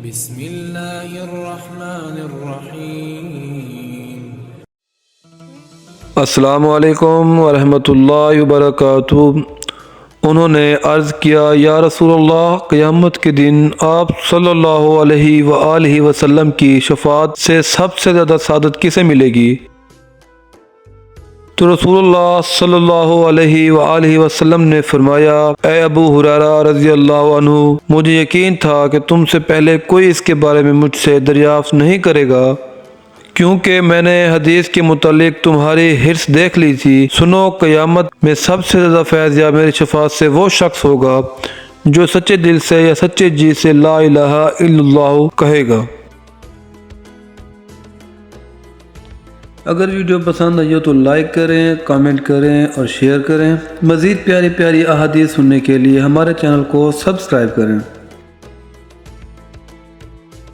بسم اللہ الرحمن الرحیم۔ السلام علیکم ورحمۃ اللہ وبرکاتہ۔ انہوں نے عرض کیا، یا رسول اللہ، قیامت کے دن آپ صلی اللہ علیہ وآلہ وسلم کی شفاعت سے سب سے زیادہ سعادت کسے ملے گی؟ تو رسول اللہ صلی اللہ علیہ وآلہ وسلم نے فرمایا، اے ابو ہریرہ رضی اللہ عنہ، مجھے یقین تھا کہ تم سے پہلے کوئی اس کے بارے میں مجھ سے دریافت نہیں کرے گا، کیونکہ میں نے حدیث کے متعلق تمہاری حرص دیکھ لی تھی۔ سنو، قیامت میں سب سے زیادہ فیض یاب میری شفاعت سے وہ شخص ہوگا جو سچے دل سے یا سچے جی سے لا الہ الا اللہ کہے گا۔ اگر ویڈیو پسند آئی ہو تو لائک کریں، کامنٹ کریں اور شیئر کریں۔ مزید پیاری پیاری احادیث سننے کے لیے ہمارے چینل کو سبسکرائب کریں۔